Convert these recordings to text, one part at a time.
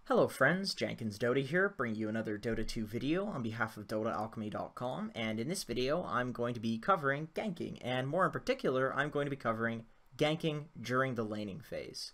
Hello friends, Jenkins Dota here, bringing you another Dota 2 video on behalf of DotaAlchemy.com, and in this video I'm going to be covering ganking, and more in particular I'm going to be covering ganking during the laning phase.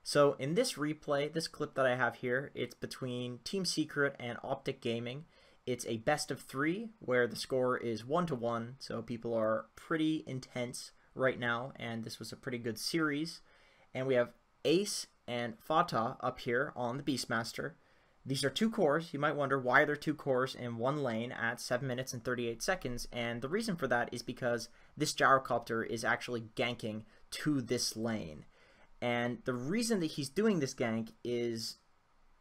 So in this replay, this clip that I have here, it's between Team Secret and Optic Gaming. It's a best of 3 where the score is 1-1, so people are pretty intense right now, and this was a pretty good series. And we have Ace and Fata up here on the Beastmaster. These are two cores. You might wonder why there are two cores in one lane at 7 minutes and 38 seconds, and the reason for that is because this gyrocopter is actually ganking to this lane. And the reason that he's doing this gank is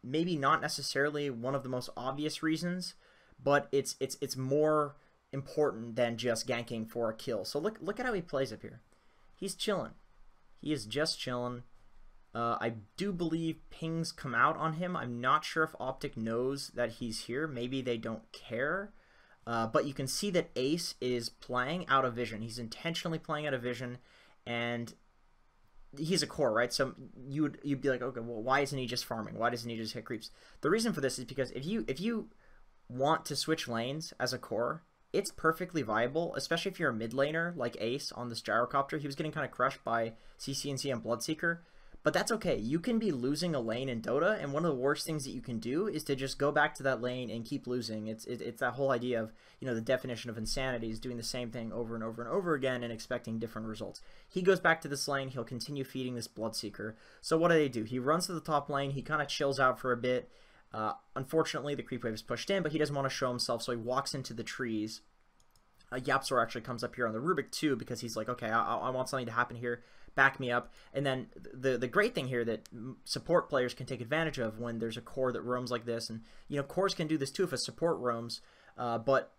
maybe not necessarily one of the most obvious reasons, but it's more important than just ganking for a kill. So look at how he plays up here. He's chilling. He is just chilling. I do believe pings come out on him. I'm not sure if Optic knows that he's here. Maybe they don't care. But you can see that Ace is playing out of vision. He's intentionally playing out of vision, and he's a core, right? So you'd be like, okay, well, why isn't he just farming? Why doesn't he just hit creeps? The reason for this is because if you want to switch lanes as a core, it's perfectly viable, especially if you're a mid laner like Ace on this gyrocopter. He was getting kind of crushed by CCNC and Bloodseeker. But that's okay. You can be losing a lane in Dota, and one of the worst things that you can do is to just go back to that lane and keep losing. It's that whole idea of, you know, the definition of insanity is doing the same thing over and over and over again and expecting different results. He goes back to this lane. He'll continue feeding this Bloodseeker. So what do? He runs to the top lane. He kind of chills out for a bit. Unfortunately, the creep wave is pushed in, but he doesn't want to show himself, so he walks into the trees. Yapzor actually comes up here on the Rubik too, because he's like, okay, I want something to happen here. Back me up. And then the great thing here that support players can take advantage of when there's a core that roams like this, and you know, cores can do this too if a support roams, but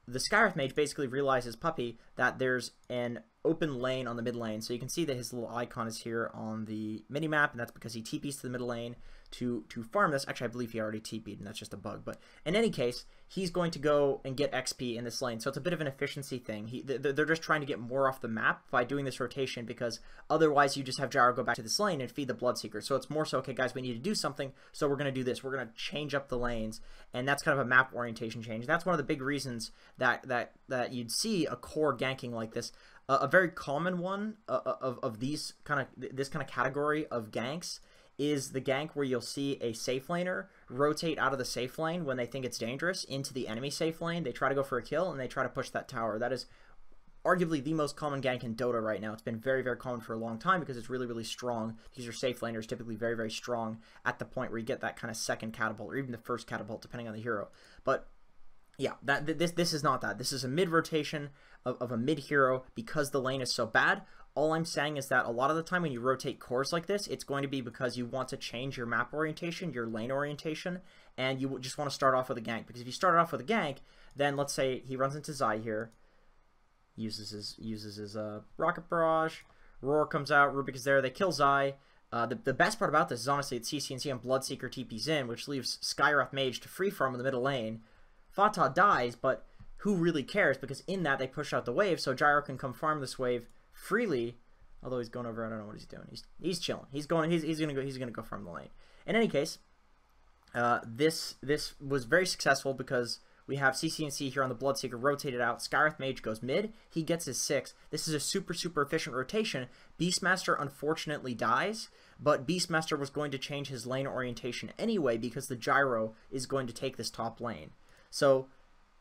the Skywrath Mage basically realizes, Puppy, that there's an open lane on the mid lane. So you can see that his little icon is here on the mini map, and that's because he TPs to the middle lane to farm this. Actually, I believe he already TP'd, and that's just a bug. But in any case, he's going to go and get XP in this lane. So it's a bit of an efficiency thing. They're just trying to get more off the map by doing this rotation, because otherwise you just have Gyro go back to this lane and feed the Bloodseeker. So it's more so, okay, guys, we need to do something, so we're going to do this. We're going to change up the lanes, and that's kind of a map orientation change. That's one of the big reasons that you'd see a core ganking like this. A very common one of this kind of category of ganks is the gank where you'll see a safe laner rotate out of the safe lane when they think it's dangerous into the enemy safe lane. They try to go for a kill, and they try to push that tower. That is arguably the most common gank in Dota right now. It's been very, very common for a long time because it's really, really strong. These are safe laners, typically very, very strong at the point where you get that kind of second catapult, or even the first catapult, depending on the hero. But yeah, this is not that. This is a mid rotation of a mid hero because the lane is so bad. All I'm saying is that a lot of the time when you rotate cores like this, it's going to be because you want to change your map orientation, your lane orientation, and you just want to start off with a gank. Because if you start off with a gank, then let's say he runs into Zai here, uses his rocket barrage, Roar comes out, Rubik is there, they kill Zai. The best part about this is honestly it's CCNC and Bloodseeker TPs in, which leaves Skywrath Mage to free farm in the middle lane. Fata dies, but who really cares? Because in that they push out the wave, so Gyro can come farm this wave freely. Although he's going over, I don't know what he's doing. He's chilling. He's gonna go farm the lane. In any case, this was very successful because we have CCNC here on the Bloodseeker rotated out. Skywrath Mage goes mid. He gets his 6. This is a super, super efficient rotation. Beastmaster unfortunately dies, but Beastmaster was going to change his lane orientation anyway because the Gyro is going to take this top lane. So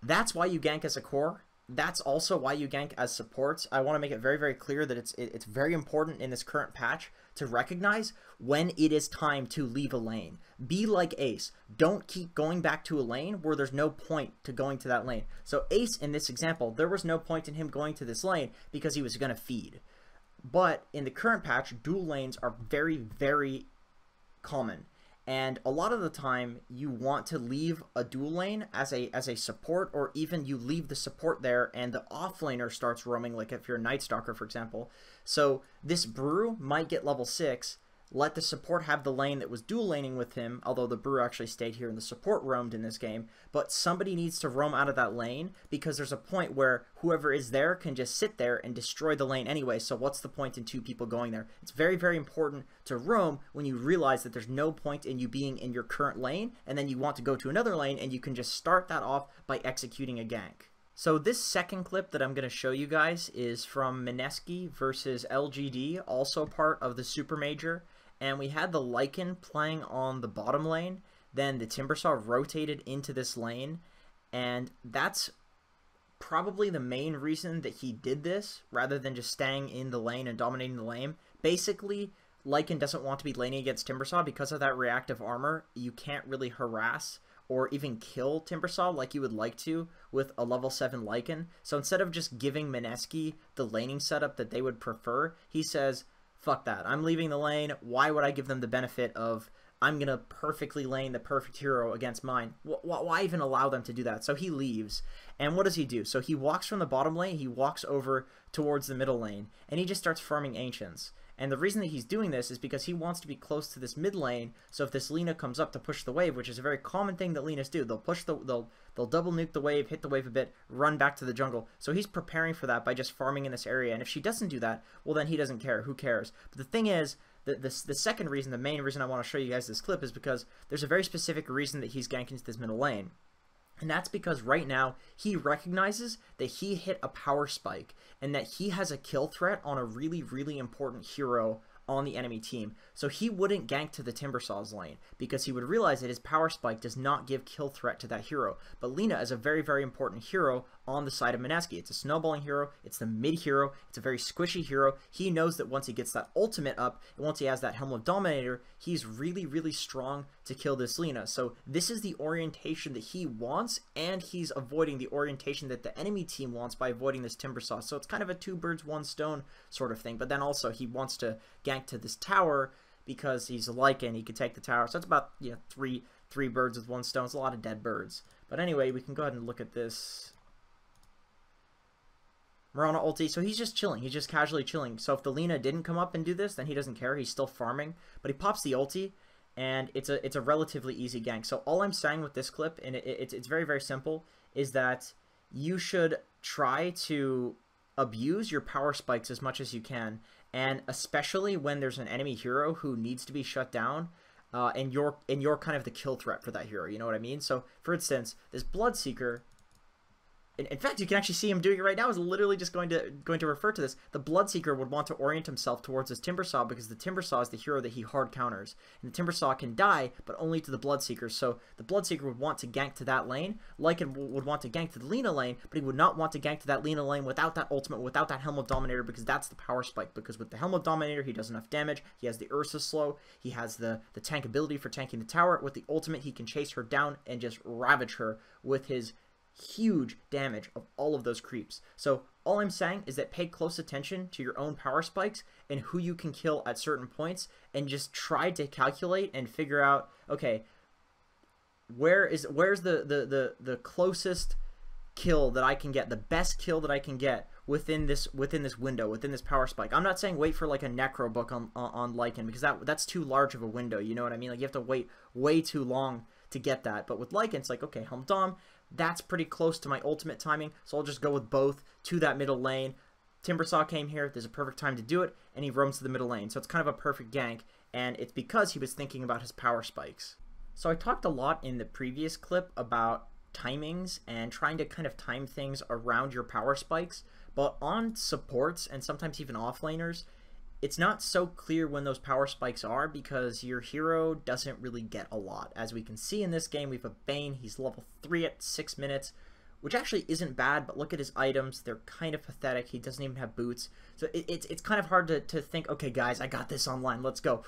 that's why you gank as a core. That's also why you gank as supports. I want to make it very, very clear that it's very important in this current patch to recognize when it is time to leave a lane. Be like Ace. Don't keep going back to a lane where there's no point to going to that lane. So Ace, in this example, there was no point in him going to this lane because he was going to feed. But in the current patch, dual lanes are very, very common. And a lot of the time, you want to leave a dual lane as a support, or even you leave the support there and the offlaner starts roaming, like if you're a Night Stalker, for example. So this Brew might get level 6, let the support have the lane that was dual laning with him, although the brew actually stayed here and the support roamed in this game, but somebody needs to roam out of that lane because there's a point where whoever is there can just sit there and destroy the lane anyway, so what's the point in two people going there? It's very, very important to roam when you realize that there's no point in you being in your current lane, and then you want to go to another lane, and you can just start that off by executing a gank. So this second clip that I'm going to show you guys is from Mineski versus LGD, also part of the Super Major. And we had the Lycan playing on the bottom lane, then the Timbersaw rotated into this lane, and that's probably the main reason that he did this, rather than just staying in the lane and dominating the lane. Basically, Lycan doesn't want to be laning against Timbersaw because of that reactive armor. You can't really harass or even kill Timbersaw like you would like to with a level 7 Lycan. So instead of just giving Mineski the laning setup that they would prefer, he says, fuck that, I'm leaving the lane. Why would I give them the benefit of I'm going to perfectly lane the perfect hero against mine? Why even allow them to do that? So he leaves. And what does he do? So he walks from the bottom lane, he walks over towards the middle lane, and he just starts farming Ancients. And the reason that he's doing this is because he wants to be close to this mid lane, so if this Lina comes up to push the wave, which is a very common thing that Linas do, they'll double nuke the wave, hit the wave a bit, run back to the jungle. So he's preparing for that by just farming in this area, and if she doesn't do that, well then he doesn't care, who cares? But the thing is, the second reason, the main reason I want to show you guys this clip is because there's a very specific reason that he's ganking to this middle lane. And that's because right now, he recognizes that he hit a power spike and that he has a kill threat on a really, really important hero on the enemy team. So he wouldn't gank to the Timbersaw's lane because he would realize that his power spike does not give kill threat to that hero. But Lina is a very, very important hero on the side of Mineski. It's a snowballing hero, it's the mid hero, it's a very squishy hero. He knows that once he gets that ultimate up, and once he has that Helm of Dominator, he's really, really strong to kill this Lina. So this is the orientation that he wants, and he's avoiding the orientation that the enemy team wants by avoiding this Timbersaw. So it's kind of a two birds, one stone sort of thing. But then also he wants to gank to this tower because he's a Lycan, he can take the tower. So it's about, you know, three birds with one stone. It's a lot of dead birds. But anyway, we can go ahead and look at this. Mirana ulti, so he's just chilling. He's just casually chilling. So if the Lina didn't come up and do this, then he doesn't care. He's still farming. But he pops the ulti, and it's a relatively easy gank. So all I'm saying with this clip, and it's very, very simple, is that you should try to abuse your power spikes as much as you can, and especially when there's an enemy hero who needs to be shut down, and you're kind of the kill threat for that hero. You know what I mean? So for instance, this Bloodseeker. In fact, you can actually see him doing it right now. I was literally just going to refer to this. The Bloodseeker would want to orient himself towards this Timbersaw because the Timbersaw is the hero that he hard counters. And the Timbersaw can die, but only to the Bloodseeker. So the Bloodseeker would want to gank to that lane. Lycan would want to gank to the Lina lane, but he would not want to gank to that Lina lane without that ultimate, without that Helm of Dominator, because that's the power spike. Because with the Helm of Dominator, he does enough damage. He has the Ursa slow. He has the tank ability for tanking the tower. With the ultimate, he can chase her down and just ravage her with his huge damage of all of those creeps. So all I'm saying is that pay close attention to your own power spikes and who you can kill at certain points, and just try to calculate and figure out, okay, where's the closest kill that I can get, the best kill that I can get within this window, within this power spike. I'm not saying wait for like a necro book on Lycan, because that's too large of a window, you know what I mean? Like you have to wait way too long to get that. But with Lycan, it's like, okay, Helm Dom, that's pretty close to my ultimate timing, so I'll just go with both to that middle lane. Timbersaw came here, there's a perfect time to do it, and he roams to the middle lane. So it's kind of a perfect gank, and it's because he was thinking about his power spikes. So I talked a lot in the previous clip about timings and trying to kind of time things around your power spikes, but on supports and sometimes even offlaners, it's not so clear when those power spikes are because your hero doesn't really get a lot. As we can see in this game, we have a Bane, he's level 3 at 6 minutes, which actually isn't bad, but look at his items, they're kind of pathetic. He doesn't even have boots. So it's kind of hard to think, okay guys, I got this online, let's go.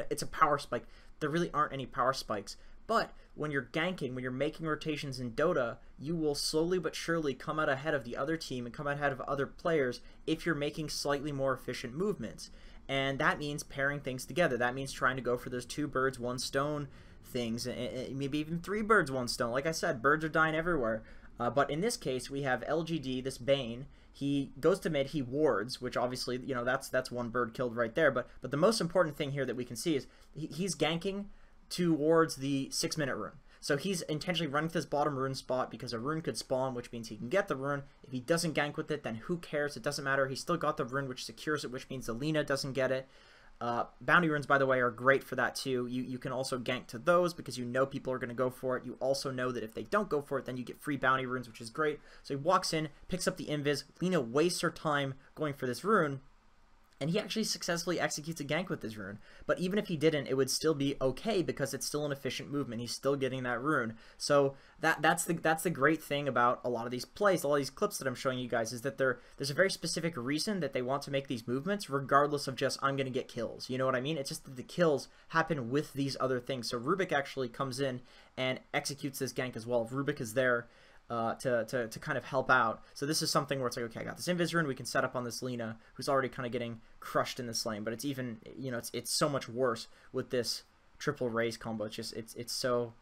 It's a power spike. There really aren't any power spikes. But when you're ganking, when you're making rotations in Dota, you will slowly but surely come out ahead of the other team and come out ahead of other players if you're making slightly more efficient movements. And that means pairing things together. That means trying to go for those two birds, one stone things, and maybe even three birds, one stone. Like I said, birds are dying everywhere. But in this case, we have LGD, this Bane. He goes to mid, he wards, which obviously, you know, that's one bird killed right there. But the most important thing here that we can see is he's ganking towards the 6-minute rune. So he's intentionally running to this bottom rune spot because a rune could spawn, which means he can get the rune. If he doesn't gank with it, then who cares? It doesn't matter. He's still got the rune, which secures it, which means the Lina doesn't get it. Bounty runes, by the way, are great for that too. You can also gank to those because you know people are going to go for it. You also know that if they don't go for it, then you get free bounty runes, which is great. So he walks in, picks up the invis. Lina wastes her time going for this rune, and he actually successfully executes a gank with this rune. But even if he didn't, it would still be okay because it's still an efficient movement. He's still getting that rune. So that's the great thing about a lot of these plays, a lot of these clips that I'm showing you guys, is that there's a very specific reason that they want to make these movements, regardless of just, I'm going to get kills. You know what I mean? It's just that the kills happen with these other things. So Rubik actually comes in and executes this gank as well. Rubik is there to kind of help out. So this is something where it's like, okay, I got this invis rune, we can set up on this Lina, who's already kind of getting crushed in this lane, but it's even, you know, it's so much worse with this triple raise combo. It's just, it's so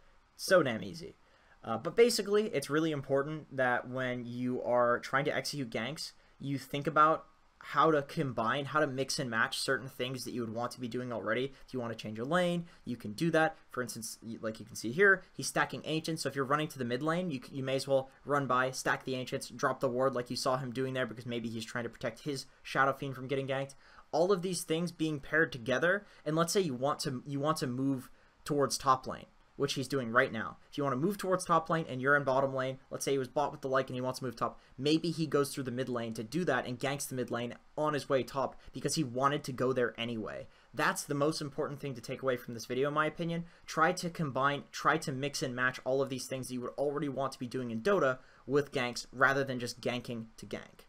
damn easy. But basically, it's really important that when you are trying to execute ganks, you think about how to combine, how to mix and match certain things that you would want to be doing already. If you want to change a lane, you can do that. For instance, like you can see here, he's stacking Ancients, so if you're running to the mid lane, you may as well run by, stack the Ancients, drop the ward like you saw him doing there, because maybe he's trying to protect his Shadow Fiend from getting ganked. All of these things being paired together, and let's say you want to move towards top lane, which he's doing right now. If you want to move towards top lane and you're in bottom lane, let's say he was bought with the like and he wants to move top, maybe he goes through the mid lane to do that and ganks the mid lane on his way top because he wanted to go there anyway. That's the most important thing to take away from this video, in my opinion. Try to combine, try to mix and match all of these things that you would already want to be doing in Dota with ganks rather than just ganking to gank.